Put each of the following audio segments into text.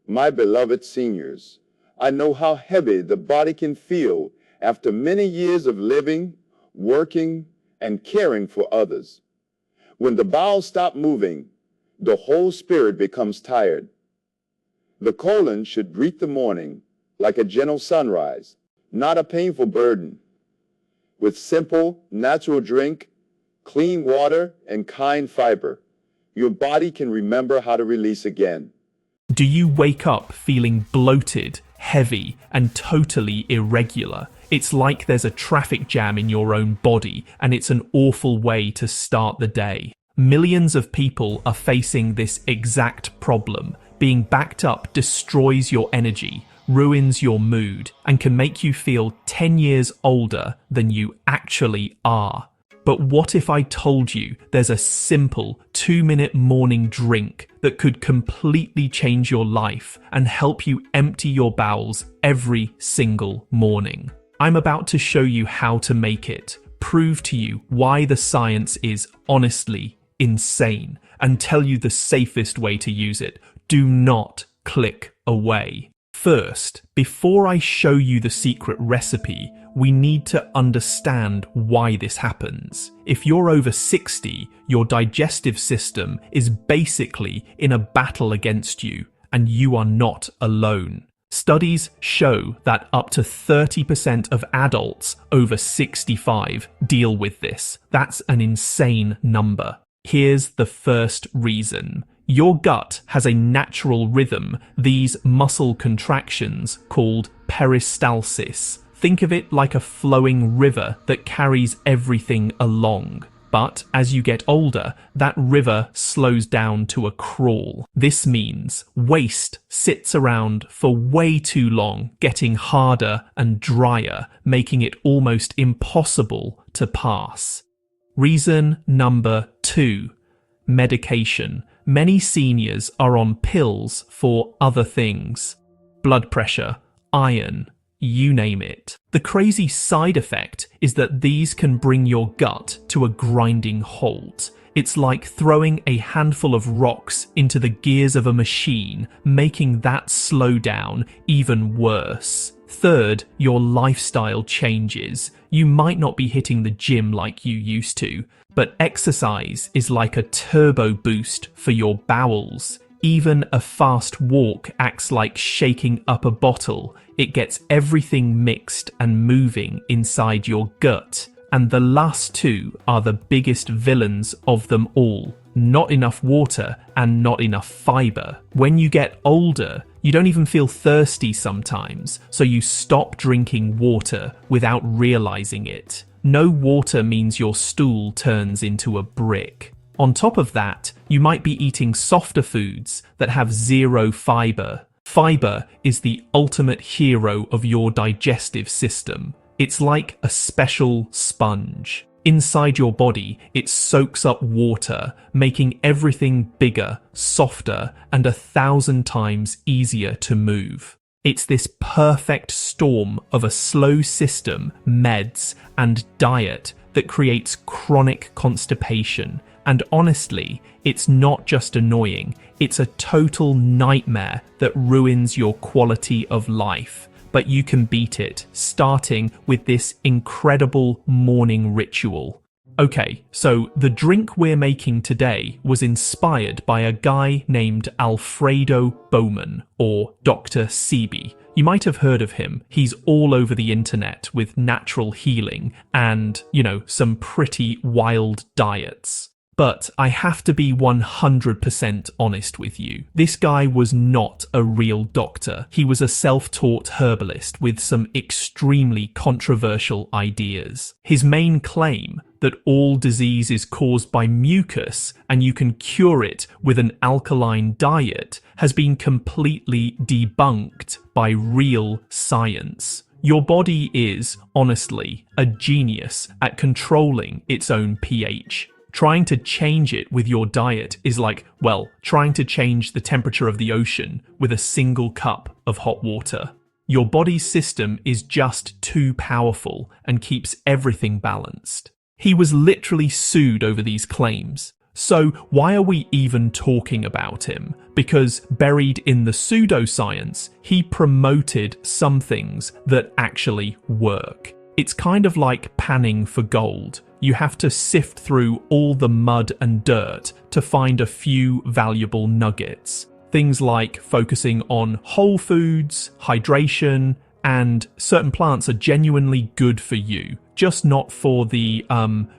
My beloved seniors, I know how heavy the body can feel after many years of living, working, and caring for others. When the bowels stop moving, the whole spirit becomes tired. The colon should greet the morning like a gentle sunrise, not a painful burden. With simple, natural drink, clean water, and kind fiber, your body can remember how to release again. Do you wake up feeling bloated, heavy, and totally irregular? It's like there's a traffic jam in your own body, and it's an awful way to start the day. Millions of people are facing this exact problem. Being backed up destroys your energy, ruins your mood, and can make you feel 10 years older than you actually are. But what if I told you there's a simple 2-minute morning drink that could completely change your life and help you empty your bowels every single morning? I'm about to show you how to make it, prove to you why the science is honestly insane, and tell you the safest way to use it. Do not click away. First, before I show you the secret recipe, we need to understand why this happens. If you're over 60, your digestive system is basically in a battle against you, and you are not alone. Studies show that up to 30% of adults over 65 deal with this. That's an insane number. Here's the first reason. Your gut has a natural rhythm, these muscle contractions called peristalsis. Think of it like a flowing river that carries everything along. But as you get older, that river slows down to a crawl. This means waste sits around for way too long, getting harder and drier, making it almost impossible to pass. Reason number 2, medication. Many seniors are on pills for other things. Blood pressure, iron, you name it. The crazy side effect is that these can bring your gut to a grinding halt. It's like throwing a handful of rocks into the gears of a machine, making that slow down even worse. Third, your lifestyle changes. You might not be hitting the gym like you used to, but exercise is like a turbo boost for your bowels. Even a fast walk acts like shaking up a bottle. It gets everything mixed and moving inside your gut. And the last two are the biggest villains of them all. Not enough water and not enough fiber. When you get older, you don't even feel thirsty sometimes, so you stop drinking water without realizing it. No water means your stool turns into a brick. On top of that, you might be eating softer foods that have zero fiber. Fiber is the ultimate hero of your digestive system. It's like a special sponge. Inside your body, it soaks up water, making everything bigger, softer, and 1,000 times easier to move. It's this perfect storm of a slow system, meds, and diet that creates chronic constipation. And honestly, it's not just annoying, it's a total nightmare that ruins your quality of life. But you can beat it, starting with this incredible morning ritual. Okay, so the drink we're making today was inspired by a guy named Alfredo Bowman, or Dr. Sebi. You might have heard of him. He's all over the internet with natural healing and, some pretty wild diets. But I have to be 100% honest with you. This guy was not a real doctor. He was a self-taught herbalist with some extremely controversial ideas. His main claim, that all disease is caused by mucus and you can cure it with an alkaline diet, has been completely debunked by real science. Your body is, honestly, a genius at controlling its own pH. Trying to change it with your diet is like, trying to change the temperature of the ocean with a single cup of hot water. Your body's system is just too powerful and keeps everything balanced. He was literally sued over these claims. So why are we even talking about him? Because buried in the pseudoscience, he promoted some things that actually work. It's kind of like panning for gold. You have to sift through all the mud and dirt to find a few valuable nuggets. Things like focusing on whole foods, hydration, and certain plants are genuinely good for you, just not for the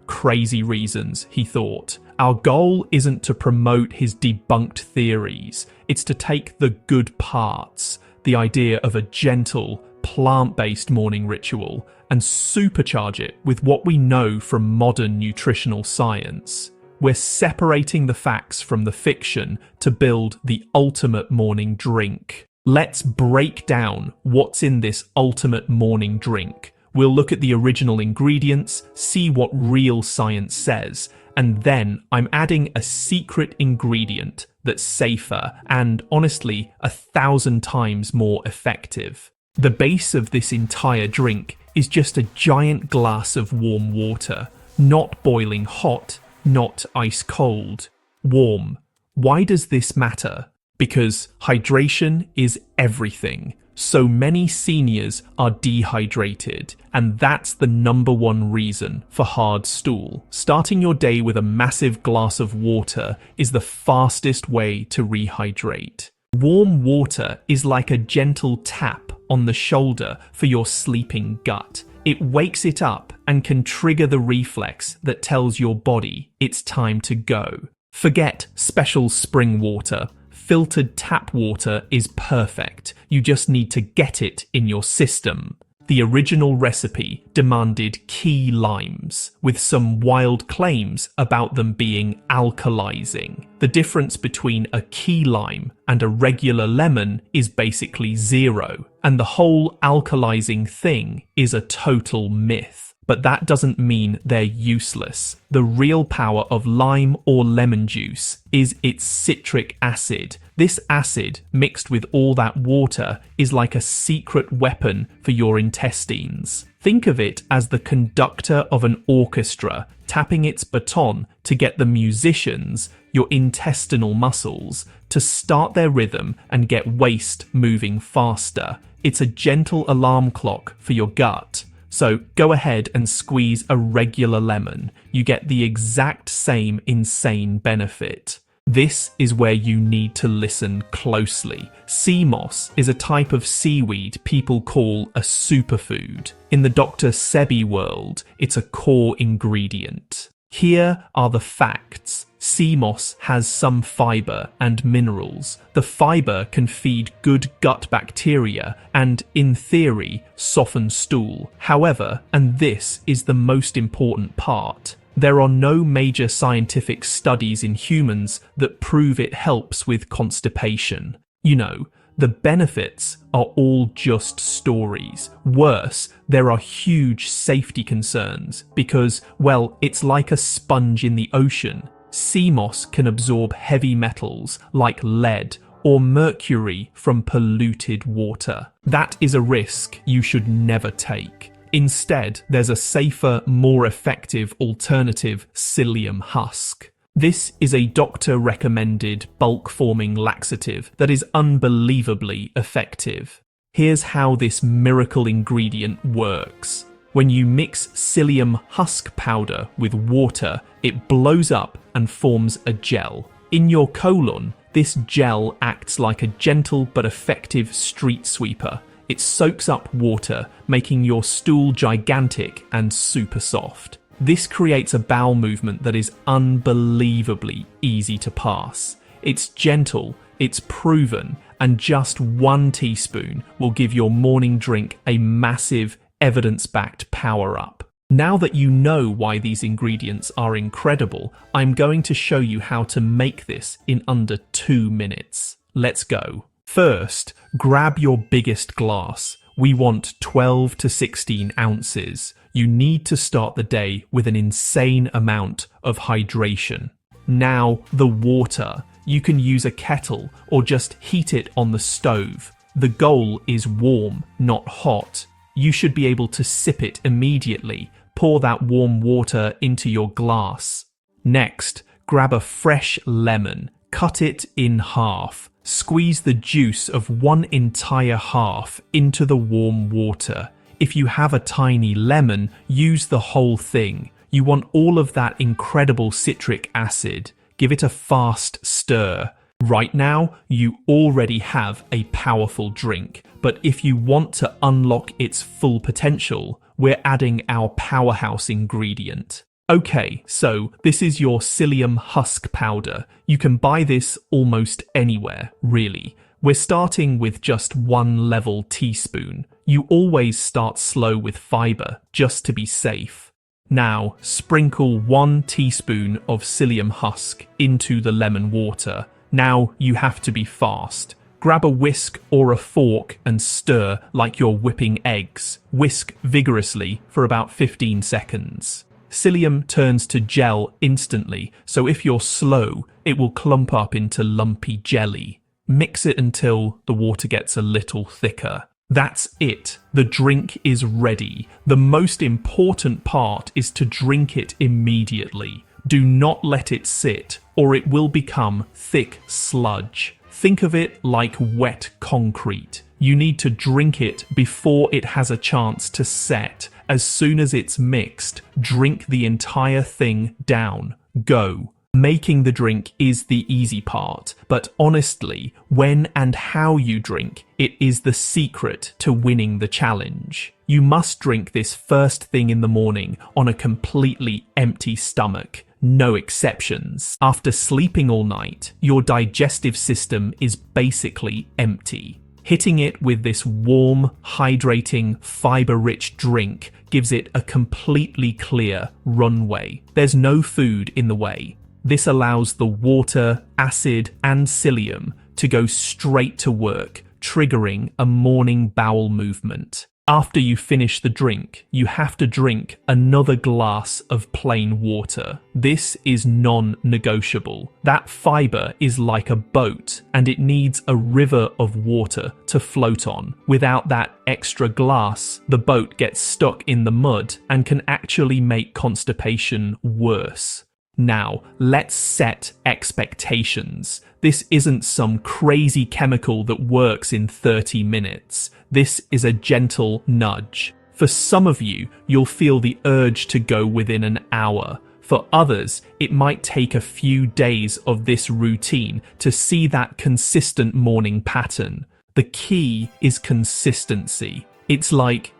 crazy reasons he thought. Our goal isn't to promote his debunked theories, it's to take the good parts, the idea of a gentle, plant-based morning ritual, and supercharge it with what we know from modern nutritional science. We're separating the facts from the fiction to build the ultimate morning drink. Let's break down what's in this ultimate morning drink. We'll look at the original ingredients, see what real science says, and then I'm adding a secret ingredient that's safer and, honestly, 1,000 times more effective. The base of this entire drink is just a giant glass of warm water, not boiling hot, not ice cold, warm. Why does this matter? Because hydration is everything. So many seniors are dehydrated, and that's the #1 reason for hard stool. Starting your day with a massive glass of water is the fastest way to rehydrate. Warm water is like a gentle tap on the shoulder for your sleeping gut. It wakes it up and can trigger the reflex that tells your body it's time to go. Forget special spring water. Filtered tap water is perfect. You just need to get it in your system. The original recipe demanded key limes, with some wild claims about them being alkalizing. The difference between a key lime and a regular lemon is basically 0, and the whole alkalizing thing is a total myth. But that doesn't mean they're useless. The real power of lime or lemon juice is its citric acid. This acid, mixed with all that water, is like a secret weapon for your intestines. Think of it as the conductor of an orchestra tapping its baton to get the musicians, your intestinal muscles, to start their rhythm and get waste moving faster. It's a gentle alarm clock for your gut. So go ahead and squeeze a regular lemon. You get the exact same insane benefit. This is where you need to listen closely. Sea moss is a type of seaweed people call a superfood. In the Dr. Sebi world, it's a core ingredient. Here are the facts. Sea moss has some fiber and minerals. The fiber can feed good gut bacteria and, in theory, soften stool. However, and this is the most important part, there are no major scientific studies in humans that prove it helps with constipation. You know, the benefits are all just stories. Worse, there are huge safety concerns because, well, it's like a sponge in the ocean. Sea moss can absorb heavy metals like lead or mercury from polluted water. That is a risk you should never take. Instead, there's a safer, more effective alternative, psyllium husk. This is a doctor-recommended bulk-forming laxative that is unbelievably effective. Here's how this miracle ingredient works. When you mix psyllium husk powder with water, it blows up and forms a gel. In your colon, this gel acts like a gentle but effective street sweeper. It soaks up water, making your stool gigantic and super soft. This creates a bowel movement that is unbelievably easy to pass. It's gentle, it's proven, and just 1 teaspoon will give your morning drink a massive, evidence-backed power-up. Now that you know why these ingredients are incredible, I'm going to show you how to make this in under 2 minutes. Let's go. First, grab your biggest glass. We want 12 to 16 ounces. You need to start the day with an insane amount of hydration. Now, the water. You can use a kettle or just heat it on the stove. The goal is warm, not hot. You should be able to sip it immediately. Pour that warm water into your glass. Next, grab a fresh lemon, cut it in half, squeeze the juice of one entire half into the warm water. If you have a tiny lemon, use the whole thing. You want all of that incredible citric acid. Give it a fast stir. Right now, you already have a powerful drink, but if you want to unlock its full potential, we're adding our powerhouse ingredient. Okay, so this is your psyllium husk powder. You can buy this almost anywhere, really. We're starting with just 1 level teaspoon. You always start slow with fiber, just to be safe. Now, sprinkle 1 teaspoon of psyllium husk into the lemon water. Now you have to be fast. Grab a whisk or a fork and stir like you're whipping eggs. Whisk vigorously for about 15 seconds. Psyllium turns to gel instantly, so if you're slow, it will clump up into lumpy jelly. Mix it until the water gets a little thicker. That's it. The drink is ready. The most important part is to drink it immediately. Do not let it sit, or it will become thick sludge. Think of it like wet concrete. You need to drink it before it has a chance to set. As soon as it's mixed, drink the entire thing down. Go. Making the drink is the easy part, but honestly, when and how you drink, it is the secret to winning the challenge. You must drink this first thing in the morning on a completely empty stomach. No exceptions. After sleeping all night, your digestive system is basically empty. Hitting it with this warm, hydrating, fiber-rich drink gives it a completely clear runway. There's no food in the way. This allows the water, acid, and psyllium to go straight to work, triggering a morning bowel movement. After you finish the drink, you have to drink another glass of plain water. This is non-negotiable. That fiber is like a boat, and it needs a river of water to float on. Without that extra glass, the boat gets stuck in the mud and can actually make constipation worse. Now, let's set expectations. This isn't some crazy chemical that works in 30 minutes. This is a gentle nudge. For some of you, you'll feel the urge to go within an hour. For others, it might take a few days of this routine to see that consistent morning pattern. The key is consistency. It's like,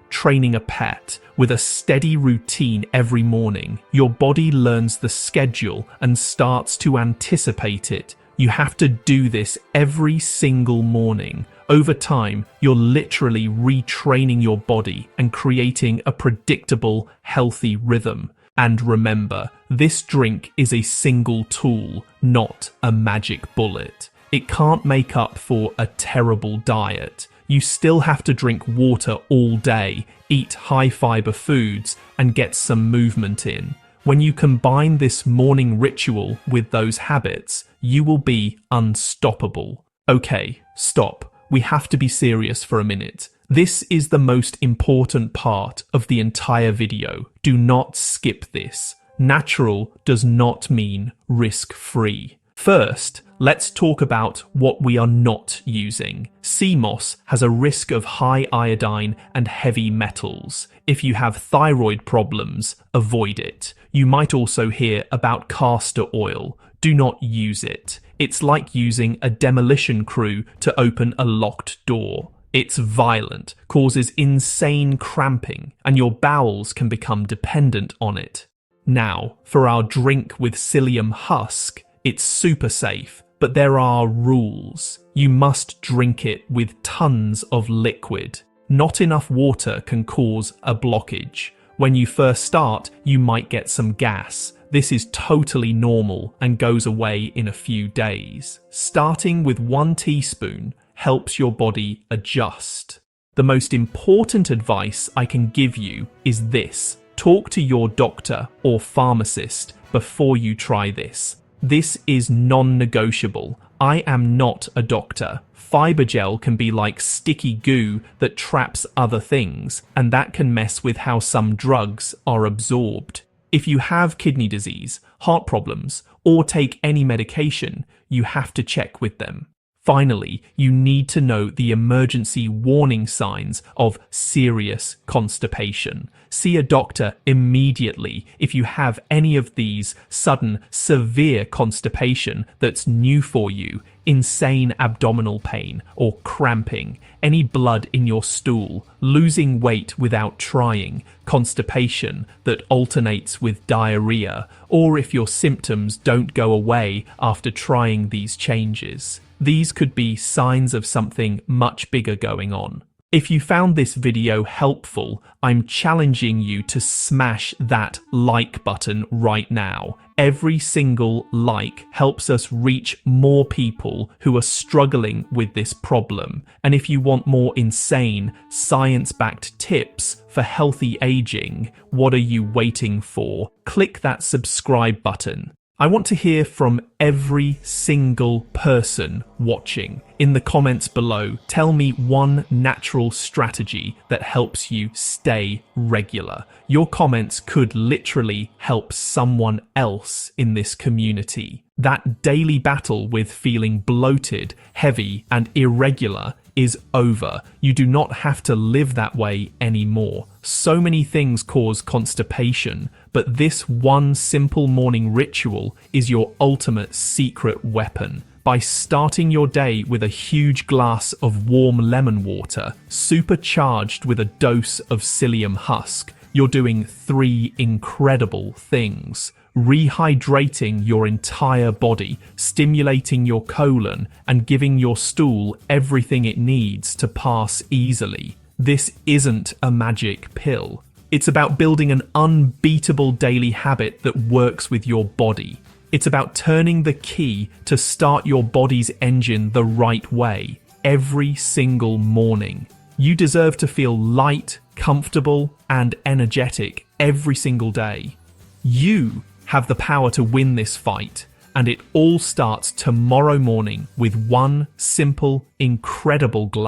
training a pet. With a steady routine every morning, your body learns the schedule and starts to anticipate it. You have to do this every single morning. Over time, you're literally retraining your body and creating a predictable, healthy rhythm. And remember, this drink is a single tool, not a magic bullet. It can't make up for a terrible diet. You still have to drink water all day, eat high-fiber foods, and get some movement in. When you combine this morning ritual with those habits, you will be unstoppable. Okay, stop. We have to be serious for a minute. This is the most important part of the entire video. Do not skip this. Natural does not mean risk-free. First, let's talk about what we are not using. Sea moss has a risk of high iodine and heavy metals. If you have thyroid problems, avoid it. You might also hear about castor oil. Do not use it. It's like using a demolition crew to open a locked door. It's violent, causes insane cramping, and your bowels can become dependent on it. Now, for our drink with psyllium husk, it's super safe, but there are rules. You must drink it with tons of liquid. Not enough water can cause a blockage. When you first start, you might get some gas. This is totally normal and goes away in a few days. Starting with 1 teaspoon helps your body adjust. The most important advice I can give you is this. Talk to your doctor or pharmacist before you try this. This is non-negotiable. I am not a doctor. Fiber gel can be like sticky goo that traps other things, and that can mess with how some drugs are absorbed. If you have kidney disease, heart problems, or take any medication, you have to check with them. Finally, you need to know the emergency warning signs of serious constipation. See a doctor immediately if you have any of these: sudden, severe constipation that's new for you, insane abdominal pain or cramping, any blood in your stool, losing weight without trying, constipation that alternates with diarrhea, or if your symptoms don't go away after trying these changes. These could be signs of something much bigger going on. If you found this video helpful, I'm challenging you to smash that like button right now. Every single like helps us reach more people who are struggling with this problem. And if you want more insane, science-backed tips for healthy aging, what are you waiting for? Click that subscribe button. I want to hear from every single person watching. In the comments below, tell me one natural strategy that helps you stay regular. Your comments could literally help someone else in this community. That daily battle with feeling bloated, heavy, and irregular is over. You do not have to live that way anymore. So many things cause constipation, but this one simple morning ritual is your ultimate secret weapon. By starting your day with a huge glass of warm lemon water, supercharged with a dose of psyllium husk, you're doing 3 incredible things: rehydrating your entire body, stimulating your colon, and giving your stool everything it needs to pass easily. This isn't a magic pill. It's about building an unbeatable daily habit that works with your body. It's about turning the key to start your body's engine the right way every single morning. You deserve to feel light, comfortable, and energetic every single day. You have the power to win this fight, and it all starts tomorrow morning with one simple, incredible glass